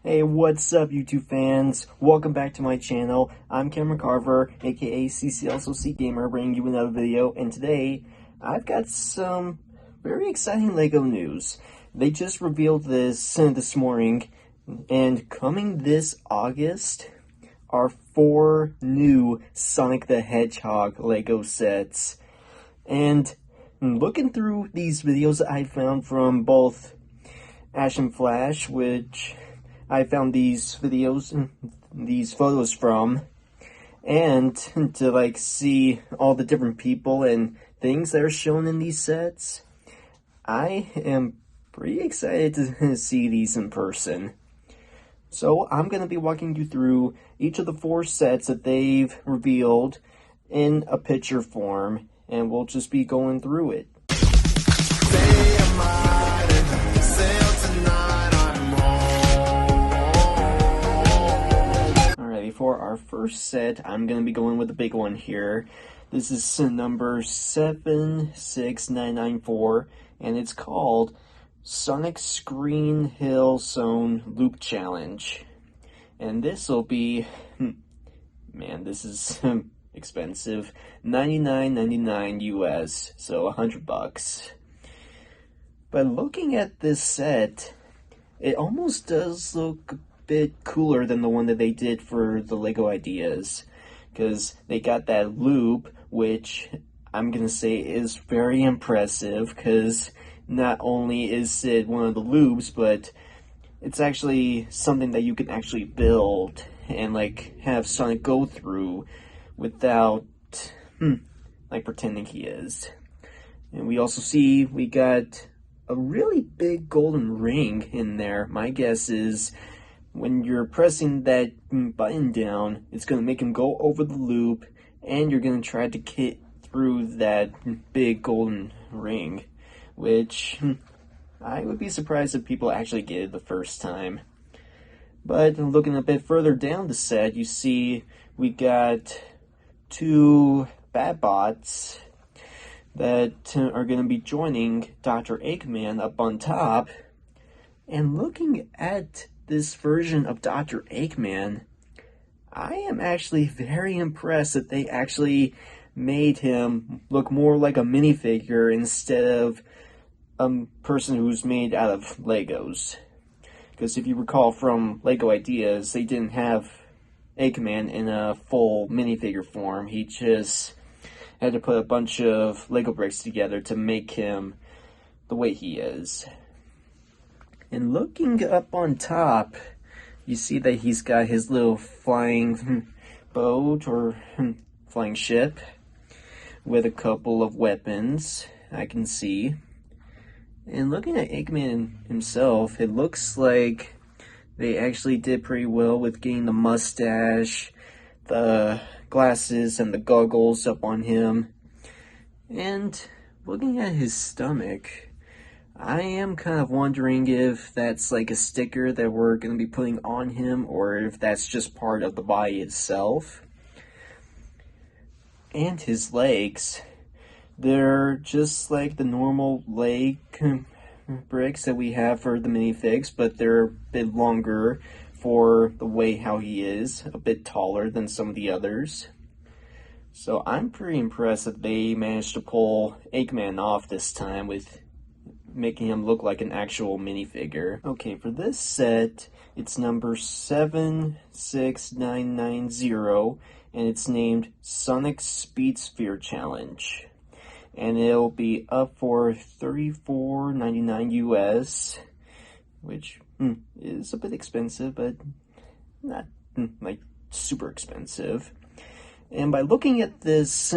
Hey, what's up, YouTube fans? Welcome back to my channel. I'm Cameron Carver, aka CCLSOC Gamer, bringing you another video, and today I've got some very exciting LEGO news. They just revealed this morning, and coming this August are 4 new Sonic the Hedgehog LEGO sets. And looking through these videos I found from both Ash and Flash, which I found these photos from, and to see all the different people and things that are shown in these sets, I am pretty excited to see these in person. So I'm going to be walking you through each of the 4 sets that they've revealed in a picture form, and we'll just be going through it. For our first set, I'm going to be going with the big one here. This is number 76994, and it's called Sonic Screen Hill Zone Loop Challenge. And this will be, man, this is expensive, $99.99 US, so $100. But looking at this set, it almost does look bit cooler than the one that they did for the LEGO Ideas, because they got that loop, which I'm gonna say is very impressive, because not only is it one of the loops, but it's actually something that you can actually build and have Sonic go through without pretending he is. And we also see we got a really big golden ring in there. My guess is when you're pressing that button down, it's going to make him go over the loop, and you're going to try to get through that big golden ring, which I would be surprised if people actually get it the first time. But looking a bit further down the set, you see we got 2 Batbots that are going to be joining Dr. Eggman up on top. And looking at this version of Dr. Eggman, I am actually very impressed that they actually made him look more like a minifigure instead of a person who's made out of Legos. Because if you recall from LEGO Ideas, they didn't have Eggman in a full minifigure form. He just had to put a bunch of Lego bricks together to make him the way he is. And looking up on top, you see that he's got his little flying boat or flying ship with a couple of weapons, I can see. And looking at Eggman himself, it looks like they actually did pretty well with getting the mustache, the glasses, and the goggles up on him. And looking at his stomach, I am kind of wondering if that's a sticker that we're going to be putting on him, or if that's just part of the body itself. And his legs, they're just like the normal leg bricks that we have for the minifigs, but they're a bit longer for the way how he is, a bit taller than some of the others. So I'm pretty impressed that they managed to pull Eggman off this time with making him look like an actual minifigure. Okay, for this set, it's number 76990, and it's named Sonic Speed Sphere Challenge. And it'll be up for $34.99 US, which is a bit expensive, but not super expensive. And by looking at this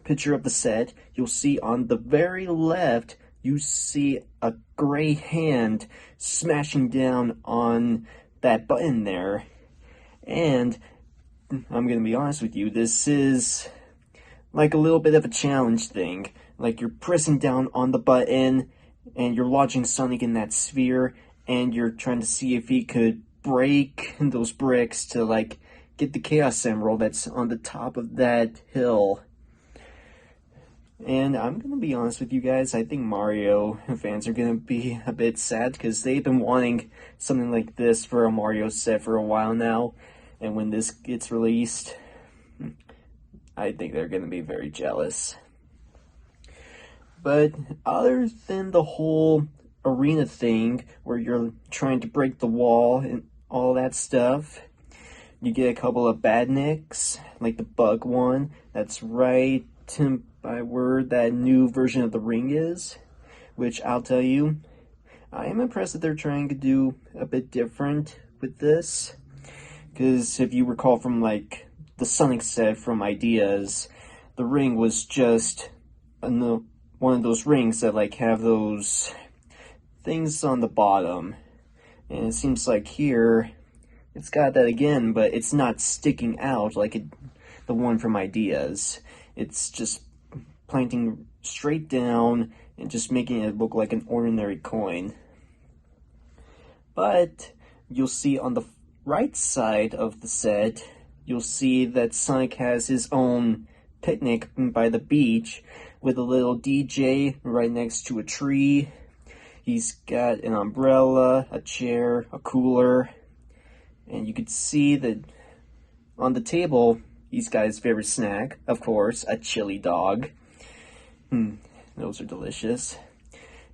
picture of the set, you'll see on the very left, you see a gray hand smashing down on that button there. And I'm going to be honest with you, this is a little bit of a challenge thing. You're pressing down on the button, and you're launching Sonic in that sphere, and you're trying to see if he could break those bricks to get the Chaos Emerald that's on the top of that hill. And I'm gonna be honest with you guys, I think Mario fans are gonna be a bit sad because they've been wanting something like this for a Mario set for a while now. And when this gets released, I think they're gonna be very jealous. But other than the whole arena thing where you're trying to break the wall and all that stuff, you get a couple of bad nicks, like the bug one. That's right, by word, that new version of the ring is, which I'll tell you, I am impressed that they're trying to do a bit different with this. Because if you recall from like the Sonic set from Ideas, the ring was just one of those rings that like have those things on the bottom. And it seems like here, it's got that again, but it's not sticking out like the one from Ideas. It's just planting straight down and just making it look like an ordinary coin. But you'll see on the right side of the set, you'll see that Sonic has his own picnic by the beach with a little DJ right next to a tree. He's got an umbrella, a chair, a cooler, and you could see that on the table, he's got his favorite snack, of course, a chili dog. Those are delicious.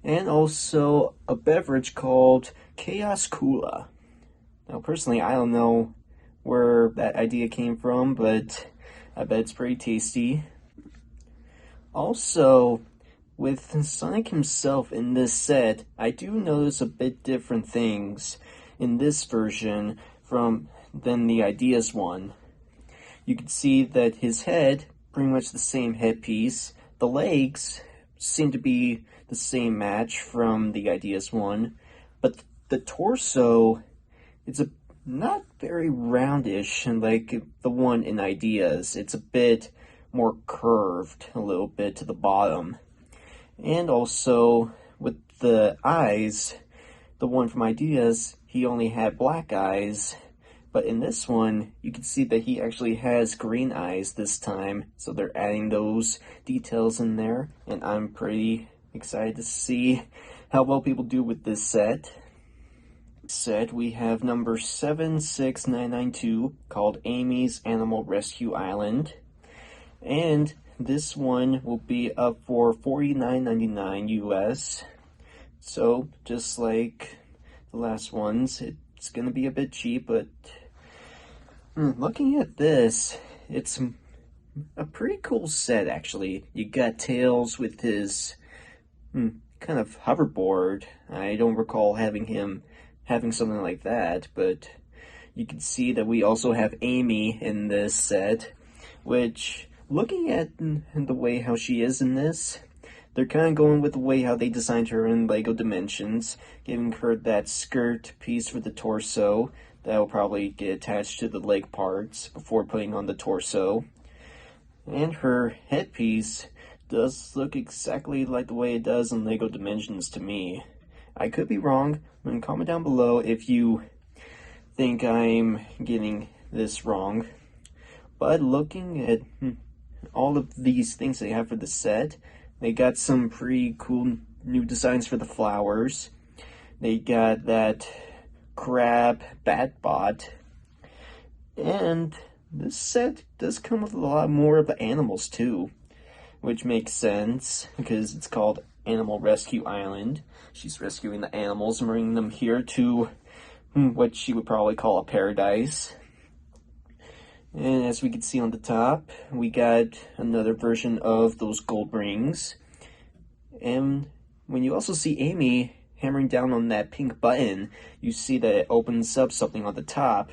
And also a beverage called Chaos Cola. Now, personally, I don't know where that idea came from, but I bet it's pretty tasty. Also, with Sonic himself in this set, I do notice a bit different things in this version than the Ideas one. You can see that his head, pretty much the same headpiece. The legs seem to be the same match from the Ideas one, but the torso, it's not very roundish like the one in Ideas. It's a bit more curved, a little bit to the bottom. And also, with the eyes, the one from Ideas, he only had black eyes. But in this one, you can see that he actually has green eyes this time. So they're adding those details in there. And I'm pretty excited to see how well people do with this set. We have number 76992 called Amy's Animal Rescue Island. And this one will be up for $49.99 US. So, just like the last ones, it's going to be a bit cheap, but looking at this, it's a pretty cool set, actually. You got Tails with his kind of hoverboard. I don't recall having something like that, but you can see that we also have Amy in this set, which, looking at the way how she is in this, they're kind of going with the way how they designed her in LEGO Dimensions, giving her that skirt piece for the torso that will probably get attached to the leg parts before putting on the torso. And her headpiece does look exactly like the way it does in LEGO Dimensions to me. I could be wrong. Comment down below if you think I'm getting this wrong. But looking at all of these things they have for the set, they got some pretty cool new designs for the flowers. They got that crab Batbot. And this set does come with a lot more of the animals too, which makes sense because it's called Animal Rescue Island. She's rescuing the animals and bringing them here to what she would probably call a paradise. And as we can see on the top, we got another version of those gold rings. And when you also see Amy hammering down on that pink button, you see that it opens up something on the top.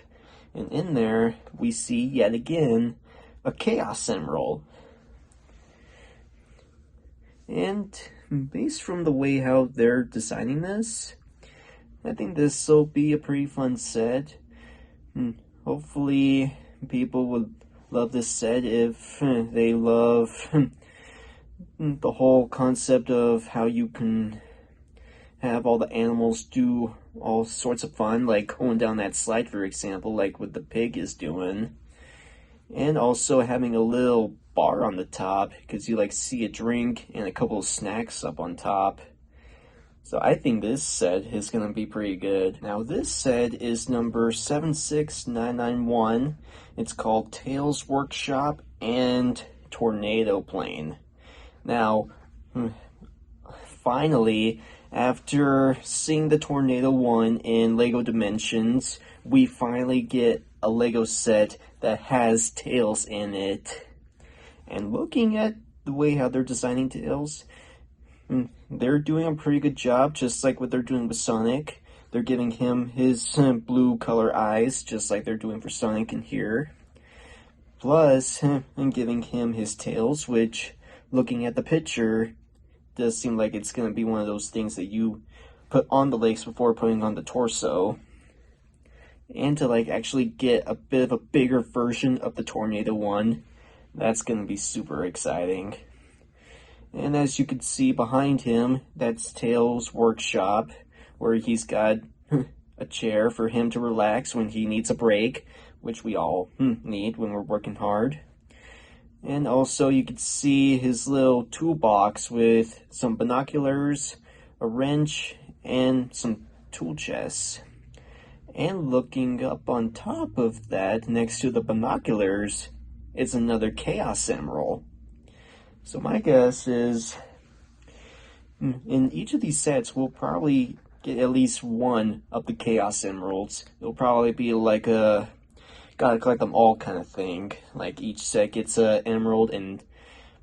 And in there, we see yet again a Chaos Emerald. And based from the way how they're designing this, I think this will be a pretty fun set. Hopefully people would love this set if they love the whole concept of how you can have all the animals do all sorts of fun, like going down that slide, for example, like what the pig is doing. And also having a little bar on the top because you like see a drink and a couple of snacks up on top. So I think this set is going to be pretty good. Now this set is number 76991. It's called Tails Workshop and Tornado Plane. Now, finally, after seeing the Tornado one in LEGO Dimensions, we finally get a LEGO set that has Tails in it. And looking at the way how they're designing Tails, they're doing a pretty good job, just like what they're doing with Sonic. They're giving him his blue color eyes, just like they're doing for Sonic in here. Plus, and giving him his tails, which, looking at the picture, does seem like it's going to be one of those things that you put on the legs before putting on the torso. And to like actually get a bit of a bigger version of the Tornado one, that's going to be super exciting. And as you can see behind him, that's Tails' workshop, where he's got a chair for him to relax when he needs a break, which we all need when we're working hard. And also you can see his little toolbox with some binoculars, a wrench, and some tool chests. And looking up on top of that, next to the binoculars, is another Chaos Emerald. So my guess is, in each of these sets, we'll probably get at least one of the Chaos Emeralds. It'll probably be like a gotta collect them all kind of thing. Like each set gets an emerald, and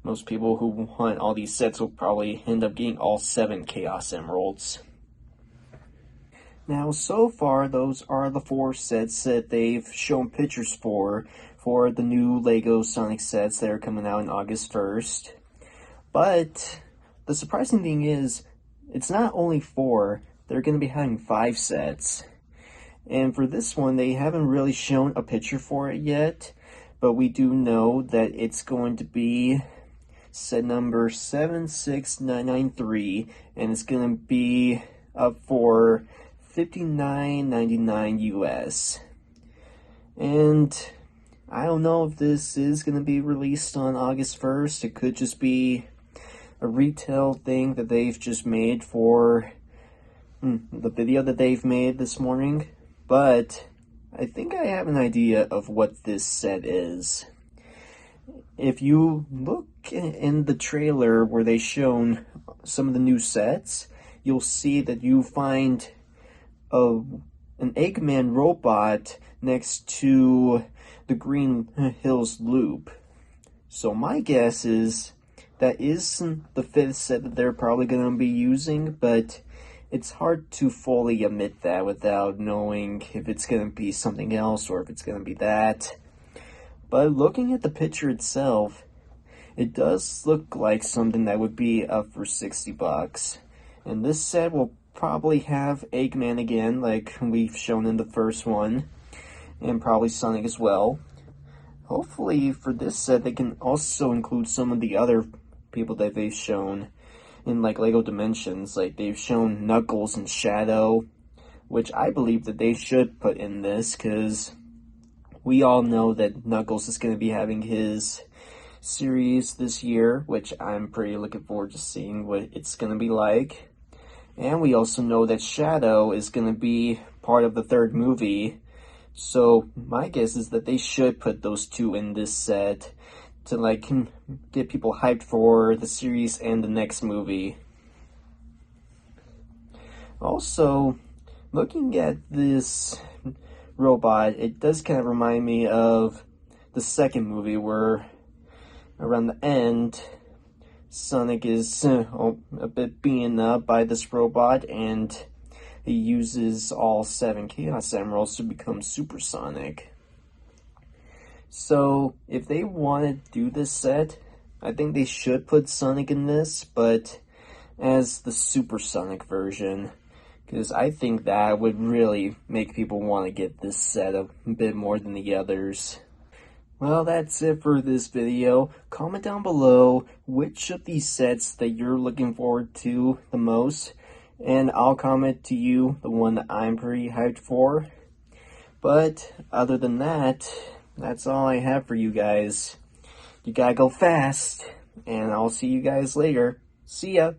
most people who want all these sets will probably end up getting all 7 Chaos Emeralds. Now, so far, those are the 4 sets that they've shown pictures for the new LEGO Sonic sets that are coming out on August 1st. But the surprising thing is, it's not only 4, they're going to be having 5 sets. And for this one, they haven't really shown a picture for it yet, but we do know that it's going to be set number 76993, and it's going to be up for $59.99 US. And I don't know if this is going to be released on August 1st. It could just be a retail thing that they've just made for the video that they've made this morning. But I think I have an idea of what this set is. If you look in the trailer where they shown some of the new sets, you'll see that you find an Eggman robot next to the Green Hills Loop. So my guess is that is the 5th set that they're probably going to be using, but it's hard to fully admit that without knowing if it's going to be something else or if it's going to be that. But looking at the picture itself, it does look like something that would be up for $60. And this set will probably have Eggman again, like we've shown in the first one, and probably Sonic as well. Hopefully for this set they can also include some of the other people that they've shown in like LEGO Dimensions. Like they've shown Knuckles and Shadow, which I believe that they should put in this, because we all know that Knuckles is going to be having his series this year, which I'm pretty looking forward to seeing what it's going to be like. And we also know that Shadow is going to be part of the 3rd movie. So my guess is that they should put those 2 in this set to like get people hyped for the series and the next movie. Also, looking at this robot, it does kind of remind me of the 2nd movie where around the end, Sonic is a bit beaten up by this robot, and he uses all 7 Chaos Emeralds to become Super Sonic. So, if they want to do this set, I think they should put Sonic in this, but as the Super Sonic version, because I think that would really make people want to get this set a bit more than the others. Well, that's it for this video. Comment down below which of these sets that you're looking forward to the most, and I'll comment to you the one that I'm pretty hyped for. But other than that, that's all I have for you guys. You gotta go fast. And I'll see you guys later. See ya.